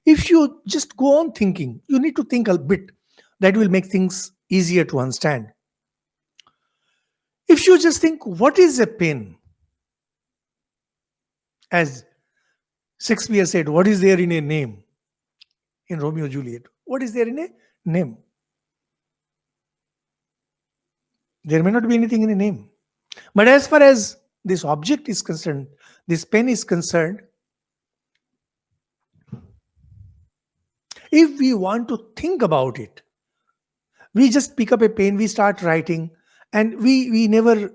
If you just go on thinking, you need to think a bit. That will make things easier to understand. If you just think, what is a pen? As Shakespeare said, what is there in a name in Romeo and Juliet? What is there in a name? There may not be anything in a name. But as far as this object is concerned, this pen is concerned, if we want to think about it, we just pick up a pen, we start writing, and we never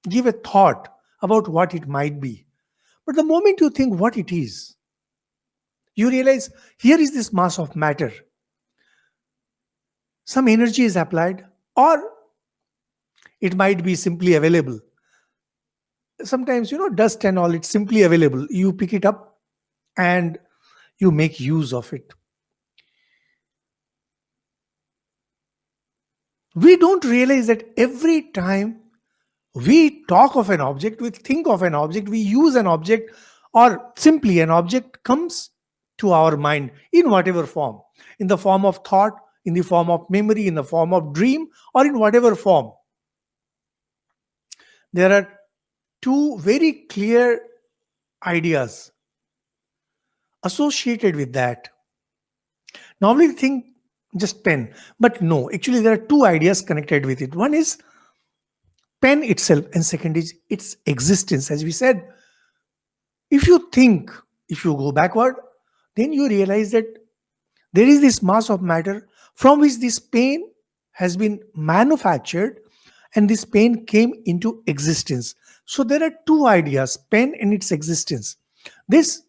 give a thought about what it might be. But the moment you think what it is, you realize here is this mass of matter. Some energy is applied, or it might be simply available. Sometimes, dust and all, it's simply available. You pick it up and you make use of it. We don't realize that every time we talk of an object, we think of an object, we use an object, or simply an object comes to our mind in whatever form, in the form of thought, in the form of memory, in the form of dream, or in whatever form. There are two very clear ideas associated with that. Normally, we think just pen, but no, actually, there are two ideas connected with it. One is pen itself, and second is its existence. As we said, if you think, if you go backward, then you realize that there is this mass of matter from which this pen has been manufactured, and this pen came into existence. So there are two ideas, pen and its existence. This,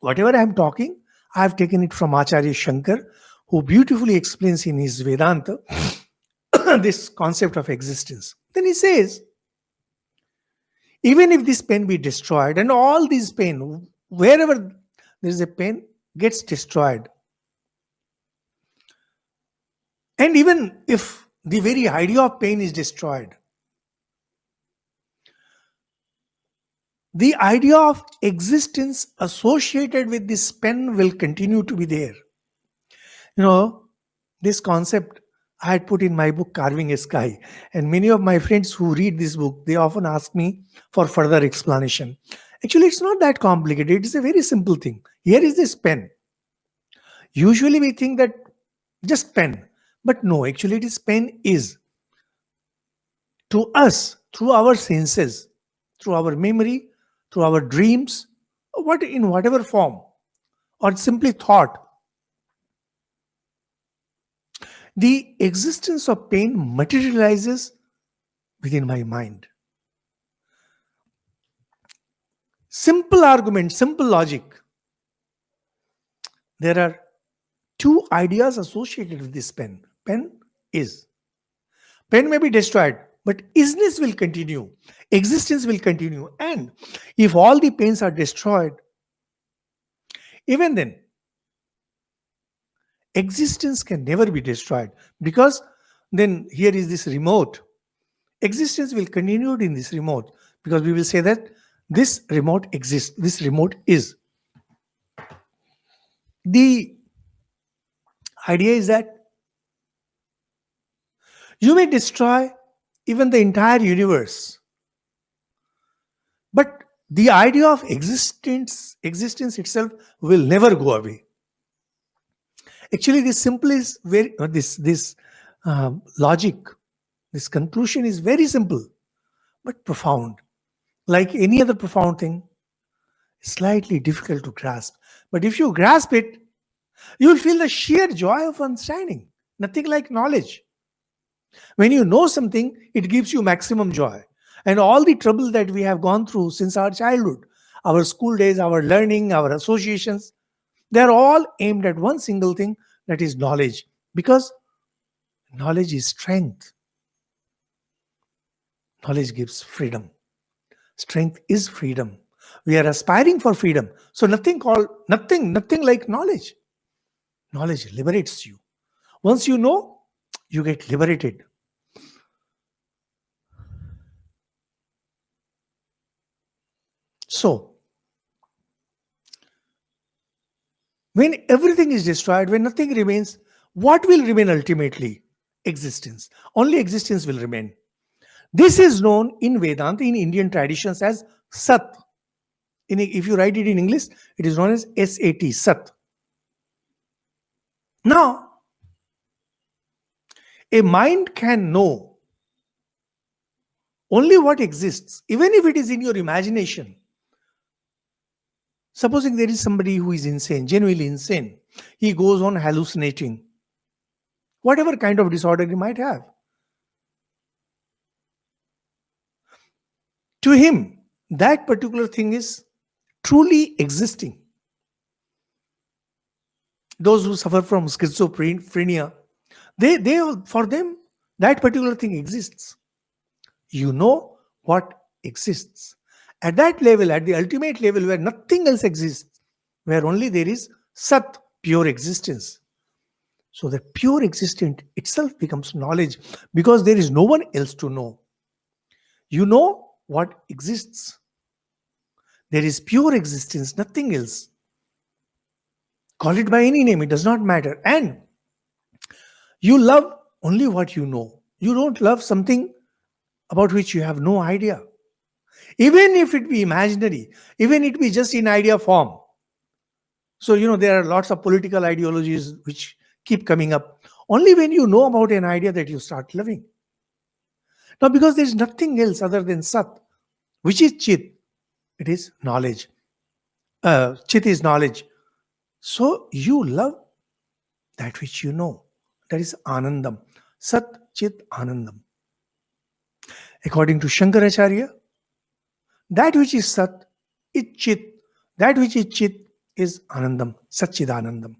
whatever I am talking, I have taken it from Acharya Shankar, who beautifully explains in his Vedanta this concept of existence. Then he says, even if this pen be destroyed, and all these pen, wherever there is a pen, gets destroyed, and even if the very idea of pain is destroyed, the idea of existence associated with this pen will continue to be there. This concept I had put in my book, Carving a Sky. And many of my friends who read this book, they often ask me for further explanation. Actually, it's not that complicated. It's a very simple thing. Here is this pen. Usually we think that just pen. But no, actually, this pen is to us through our senses, through our memory, through our dreams, in whatever form, or simply thought. The existence of pain materializes within my mind. Simple argument, simple logic. There are two ideas associated with this pen. Pen is. Pen may be destroyed, but isness will continue. Existence will continue. And if all the pens are destroyed, even then, existence can never be destroyed, because then here is this remote. Existence will continue in this remote, because we will say that this remote exists, this remote is. The idea is that you may destroy even the entire universe, but the idea of existence itself will never go away. Actually, this simple is very this logic, this conclusion is very simple but profound. Like any other profound thing, slightly difficult to grasp. But if you grasp it, you will feel the sheer joy of understanding. Nothing like knowledge. When you know something, it gives you maximum joy. And all the trouble that we have gone through since our childhood, our school days, our learning, our associations, they're all aimed at one single thing, that is knowledge. Because knowledge is strength. Knowledge gives freedom. Strength is freedom. We are aspiring for freedom. So nothing like knowledge. Knowledge liberates you. Once you know, you get liberated. So, When everything is destroyed, when nothing remains, what will remain ultimately? Existence. Only existence will remain. This is known in Vedanta, in Indian traditions, as Sat. If you write it in English, it is known as SAT, Sat. Now, a mind can know only what exists, even if it is in your imagination. Supposing there is somebody who is insane, genuinely insane, he goes on hallucinating, whatever kind of disorder he might have. To him, that particular thing is truly existing. Those who suffer from schizophrenia, they for them, that particular thing exists. You know what exists. At that level, at the ultimate level where nothing else exists, where only there is Sat, pure existence. So the pure existence itself becomes knowledge because there is no one else to know. You know what exists. There is pure existence, nothing else. Call it by any name, it does not matter. And you love only what you know. You don't love something about which you have no idea. Even if it be imaginary, even it be just in idea form. So, there are lots of political ideologies which keep coming up. Only when you know about an idea that you start loving. Now, because there is nothing else other than Sat, which is Chit, it is knowledge. Chit is knowledge. So, you love that which you know. That is Anandam. Sat, Chit, Anandam. According to Shankaracharya, that which is Sat is Chit. That which is Chit is Anandam, Satchidanandam.